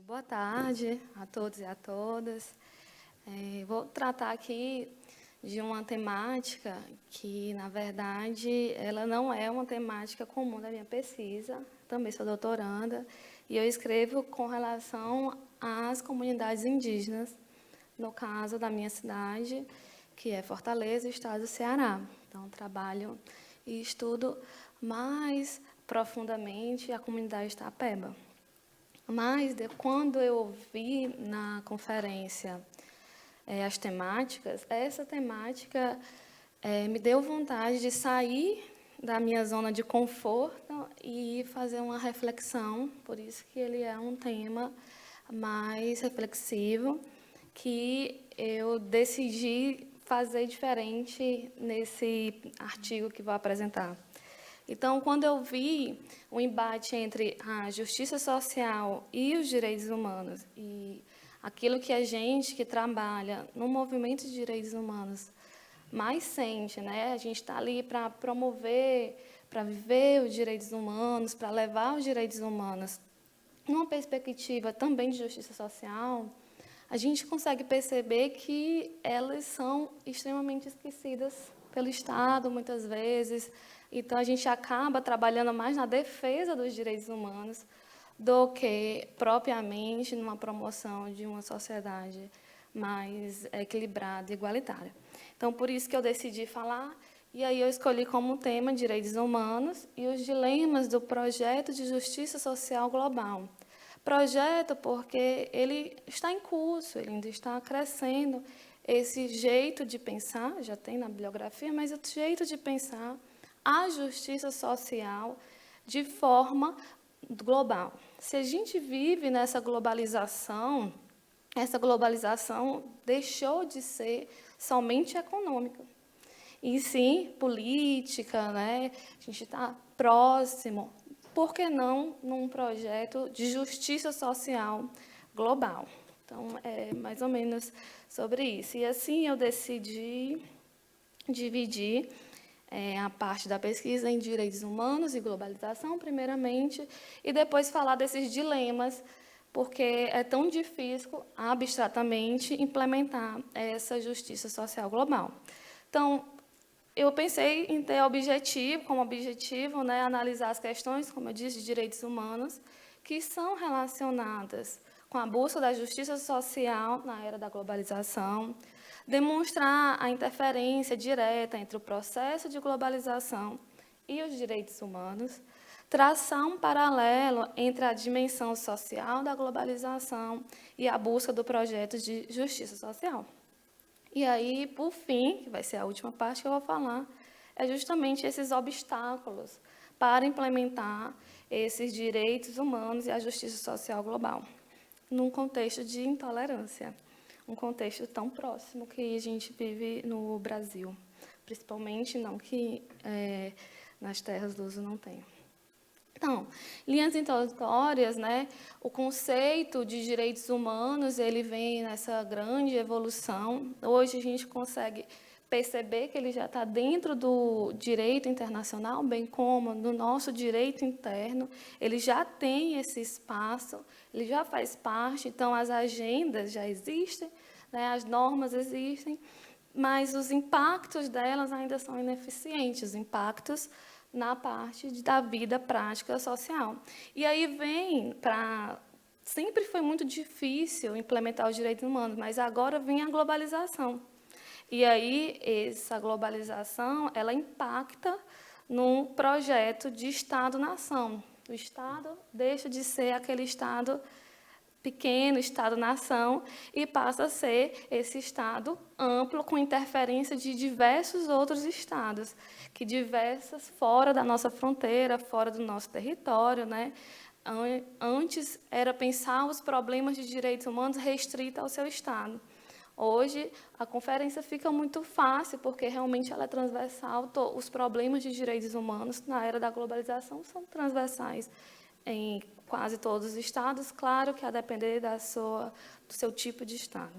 Boa tarde a todos e a todas. Vou tratar aqui de uma temática que, na verdade, ela não é uma temática comum da minha pesquisa. Também sou doutoranda e eu escrevo com relação às comunidades indígenas, no caso da minha cidade, que é Fortaleza, estado do Ceará. Então, trabalho e estudo mais profundamente a comunidade Tapeba. Mas, quando eu ouvi na conferência as temáticas, essa temática me deu vontade de sair da minha zona de conforto e fazer uma reflexão, por isso que ele é um tema mais reflexivo, que eu decidi fazer diferente nesse artigo que vou apresentar. Então, quando eu vi o embate entre a justiça social e os direitos humanos, e aquilo que a gente que trabalha no movimento de direitos humanos mais sente, né? A gente está ali para promover, para viver os direitos humanos, para levar os direitos humanos numa perspectiva também de justiça social, a gente consegue perceber que elas são extremamente esquecidas pelo Estado, muitas vezes. Então, a gente acaba trabalhando mais na defesa dos direitos humanos do que propriamente numa promoção de uma sociedade mais equilibrada e igualitária. Então, por isso que eu decidi falar, e aí eu escolhi como tema direitos humanos e os dilemas do projeto de justiça social global. Projeto porque ele está em curso, ele ainda está crescendo. Esse jeito de pensar, já tem na bibliografia, mas o jeito de pensar a justiça social de forma global. Se a gente vive nessa globalização, essa globalização deixou de ser somente econômica, e sim política, né? A gente está próximo, por que não num projeto de justiça social global? Então, é mais ou menos sobre isso. E assim eu decidi dividir a parte da pesquisa em direitos humanos e globalização, primeiramente, e depois falar desses dilemas, porque é tão difícil, abstratamente, implementar essa justiça social global. Então, eu pensei em ter como objetivo, né, analisar as questões, como eu disse, de direitos humanos, que são relacionadas com a busca da justiça social na era da globalização, demonstrar a interferência direta entre o processo de globalização e os direitos humanos, traçar um paralelo entre a dimensão social da globalização e a busca do projeto de justiça social. E aí, por fim, que vai ser a última parte que eu vou falar, é justamente esses obstáculos para implementar esses direitos humanos e a justiça social global, num contexto de intolerância, um contexto tão próximo que a gente vive no Brasil, principalmente não que nas terras do uso não tenha. Então, linhas introdutórias, né, o conceito de direitos humanos, ele vem nessa grande evolução. Hoje a gente consegue perceber que ele já está dentro do direito internacional, bem como no nosso direito interno. Ele já tem esse espaço, ele já faz parte, então as agendas já existem, né, as normas existem, mas os impactos delas ainda são ineficientes, os impactos na parte da vida prática social. E aí vem para... Sempre foi muito difícil implementar os direitos humanos, mas agora vem a globalização. E aí, essa globalização, ela impacta num projeto de Estado-nação. O Estado deixa de ser aquele Estado pequeno, Estado-nação, e passa a ser esse Estado amplo, com interferência de diversos outros Estados, que diversas fora da nossa fronteira, fora do nosso território, né? Antes era pensar os problemas de direitos humanos restritos ao seu Estado. Hoje, a conferência fica muito fácil, porque realmente ela é transversal. Os problemas de direitos humanos na era da globalização são transversais em quase todos os estados, claro que a depender do seu tipo de estado.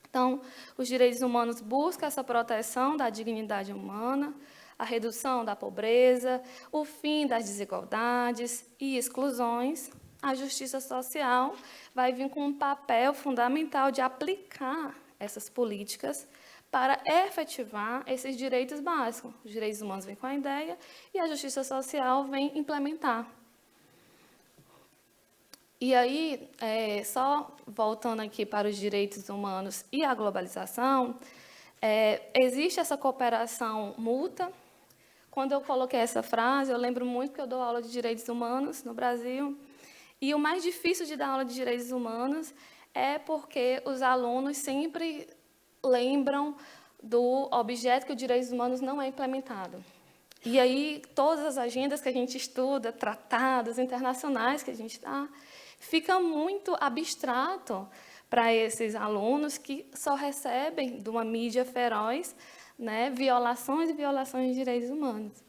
Então, os direitos humanos buscam essa proteção da dignidade humana, a redução da pobreza, o fim das desigualdades e exclusões, a justiça social vai vir com um papel fundamental de aplicar essas políticas para efetivar esses direitos básicos. Os direitos humanos vêm com a ideia e a justiça social vem implementar. E aí, só voltando aqui para os direitos humanos e a globalização, existe essa cooperação mútua. Quando eu coloquei essa frase, eu lembro muito que eu dou aula de direitos humanos no Brasil, e o mais difícil de dar aula de direitos humanos é porque os alunos sempre lembram do objeto que o direitos humanos não é implementado. E aí, todas as agendas que a gente estuda, tratados internacionais que a gente dá, fica muito abstrato para esses alunos que só recebem de uma mídia feroz, né, violações e violações de direitos humanos.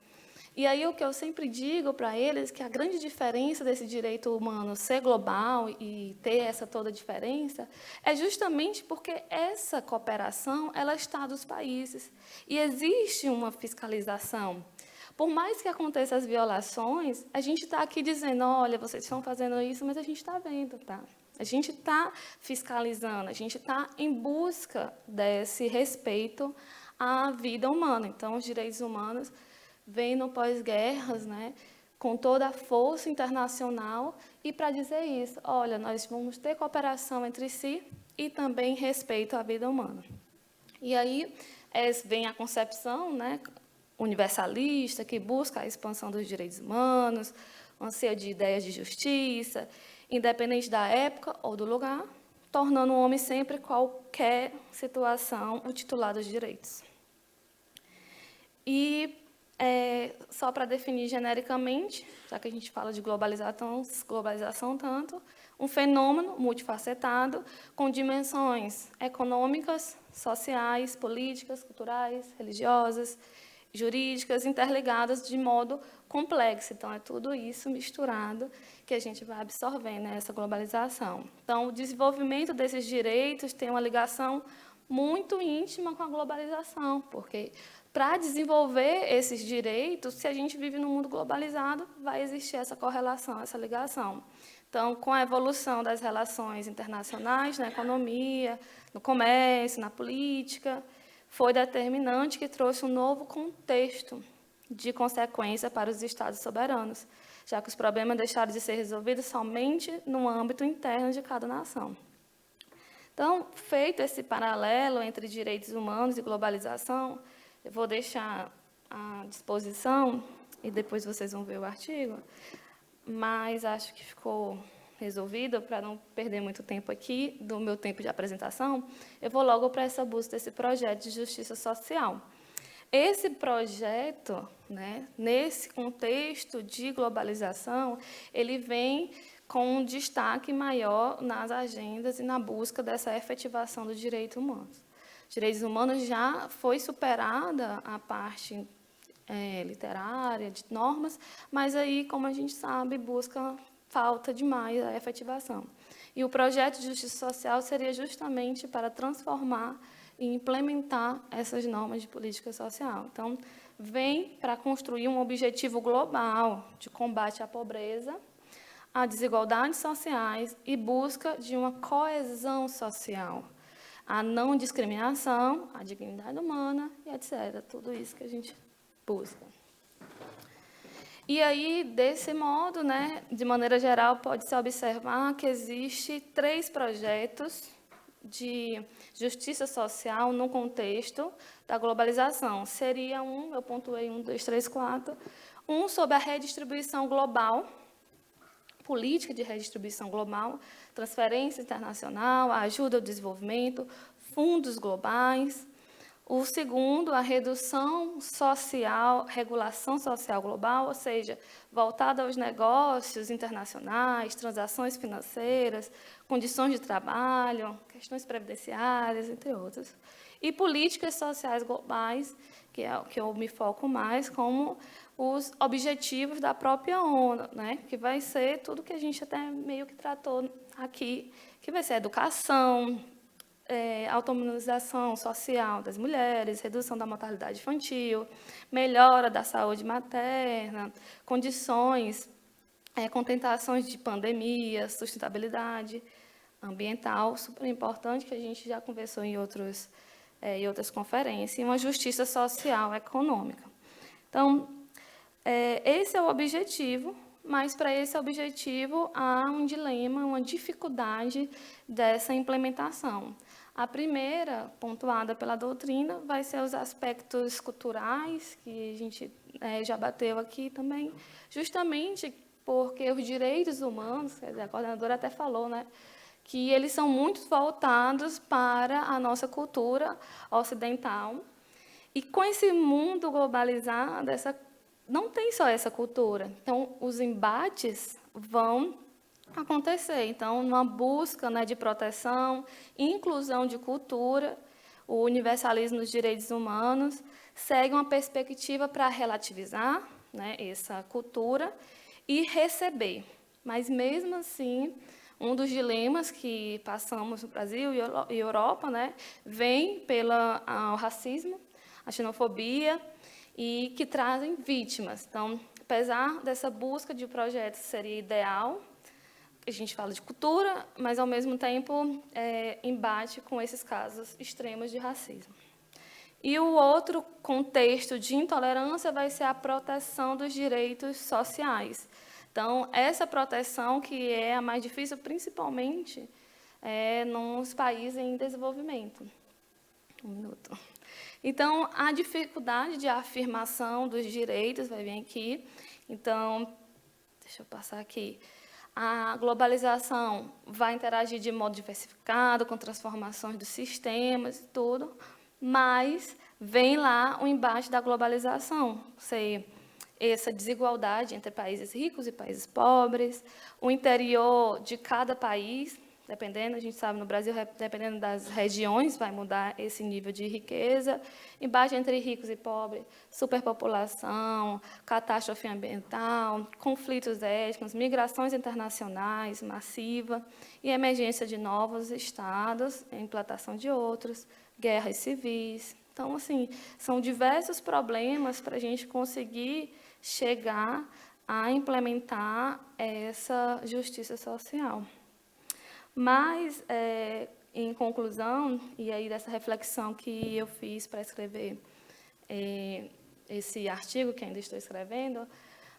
E aí o que eu sempre digo para eles é que a grande diferença desse direito humano ser global e ter essa toda diferença é justamente porque essa cooperação ela está dos países e existe uma fiscalização. Por mais que aconteçam as violações, a gente está aqui dizendo, olha, vocês estão fazendo isso, mas a gente está vendo, tá? A gente está fiscalizando, a gente está em busca desse respeito à vida humana. Então, os direitos humanos vêm no pós-guerras, né, com toda a força internacional, e para dizer isso, olha, nós vamos ter cooperação entre si e também respeito à vida humana. E aí vem a concepção, né, universalista, que busca a expansão dos direitos humanos, anseia de ideias de justiça, independente da época ou do lugar, tornando o homem sempre, qualquer situação, o titular dos direitos. E, só para definir genericamente, já que a gente fala de globalização tanto, um fenômeno multifacetado, com dimensões econômicas, sociais, políticas, culturais, religiosas, jurídicas, interligadas de modo complexo. Então, é tudo isso misturado que a gente vai absorvendo nessa globalização. Então, o desenvolvimento desses direitos tem uma ligação muito íntima com a globalização, porque para desenvolver esses direitos, se a gente vive num mundo globalizado, vai existir essa correlação, essa ligação. Então, com a evolução das relações internacionais, na economia, no comércio, na política, foi determinante que trouxe um novo contexto de consequência para os Estados soberanos, já que os problemas deixaram de ser resolvidos somente no âmbito interno de cada nação. Então, feito esse paralelo entre direitos humanos e globalização, eu vou deixar à disposição, e depois vocês vão ver o artigo, mas acho que ficou resolvido, para não perder muito tempo aqui, do meu tempo de apresentação, eu vou logo para essa busca desse projeto de justiça social. Esse projeto, né, nesse contexto de globalização, ele vem com um destaque maior nas agendas e na busca dessa efetivação dos direitos humanos. Direitos humanos já foi superada a parte literária, de normas, mas aí, como a gente sabe, falta demais a efetivação. E o projeto de justiça social seria justamente para transformar e implementar essas normas de política social. Então, vem para construir um objetivo global de combate à pobreza, a desigualdades sociais e busca de uma coesão social, a não discriminação, a dignidade humana e etc. Tudo isso que a gente busca. E aí, desse modo, né, de maneira geral, pode-se observar que existe 3 projetos de justiça social no contexto da globalização. Seria eu pontuei 1, 2, 3, 4, um sobre a redistribuição global, política de redistribuição global, transferência internacional, ajuda ao desenvolvimento, fundos globais. O segundo, a redução social, regulação social global, ou seja, voltada aos negócios internacionais, transações financeiras, condições de trabalho, questões previdenciárias, entre outras. E políticas sociais globais, que é o que eu me foco mais, como os objetivos da própria ONU, né? Que vai ser tudo que a gente até meio que tratou aqui, que vai ser educação, autonomização social das mulheres, redução da mortalidade infantil, melhora da saúde materna, condições com tentações de pandemia, sustentabilidade ambiental, super importante, que a gente já conversou em outras conferências, e uma justiça social econômica. Então, esse é o objetivo, mas para esse objetivo há um dilema, uma dificuldade dessa implementação. A primeira, pontuada pela doutrina, vai ser os aspectos culturais, que a gente já bateu aqui também, justamente porque os direitos humanos, a coordenadora até falou, né, que eles são muito voltados para a nossa cultura ocidental. E com esse mundo globalizado, não tem só essa cultura. Então, os embates vão acontecer. Então, uma busca, né, de proteção, inclusão de cultura, o universalismo dos direitos humanos, segue uma perspectiva para relativizar, né, essa cultura e receber. Mas, mesmo assim, um dos dilemas que passamos no Brasil e Europa, né, vem pelo racismo, a xenofobia, e que trazem vítimas. Então, apesar dessa busca de projetos seria ideal, a gente fala de cultura, mas, ao mesmo tempo, embate com esses casos extremos de racismo. E o outro contexto de intolerância vai ser a proteção dos direitos sociais. Então, essa proteção que é a mais difícil, principalmente nos países em desenvolvimento. Um minuto. Então, a dificuldade de afirmação dos direitos vai vir aqui. Então, deixa eu passar aqui. A globalização vai interagir de modo diversificado, com transformações dos sistemas e tudo, mas vem lá o embate da globalização, essa desigualdade entre países ricos e países pobres, o interior de cada país, dependendo, a gente sabe, no Brasil, dependendo das regiões, vai mudar esse nível de riqueza, embate entre ricos e pobres, superpopulação, catástrofe ambiental, conflitos étnicos, migrações internacionais massiva e emergência de novos estados, implantação de outros, guerras civis. Então, assim, são diversos problemas para a gente conseguir chegar a implementar essa justiça social. Mas, em conclusão, e aí dessa reflexão que eu fiz para escrever esse artigo que ainda estou escrevendo,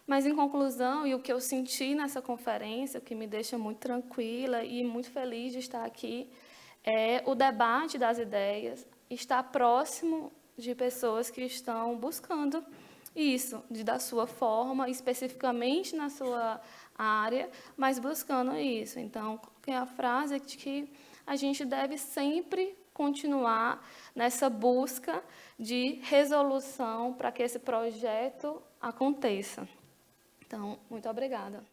mas, em conclusão, e o que eu senti nessa conferência, o que me deixa muito tranquila e muito feliz de estar aqui, é o debate das ideias, estar próximo de pessoas que estão buscando isso, da sua forma, especificamente na sua área, mas buscando isso. Então, é a frase de que a gente deve sempre continuar nessa busca de resolução para que esse projeto aconteça. Então, muito obrigada.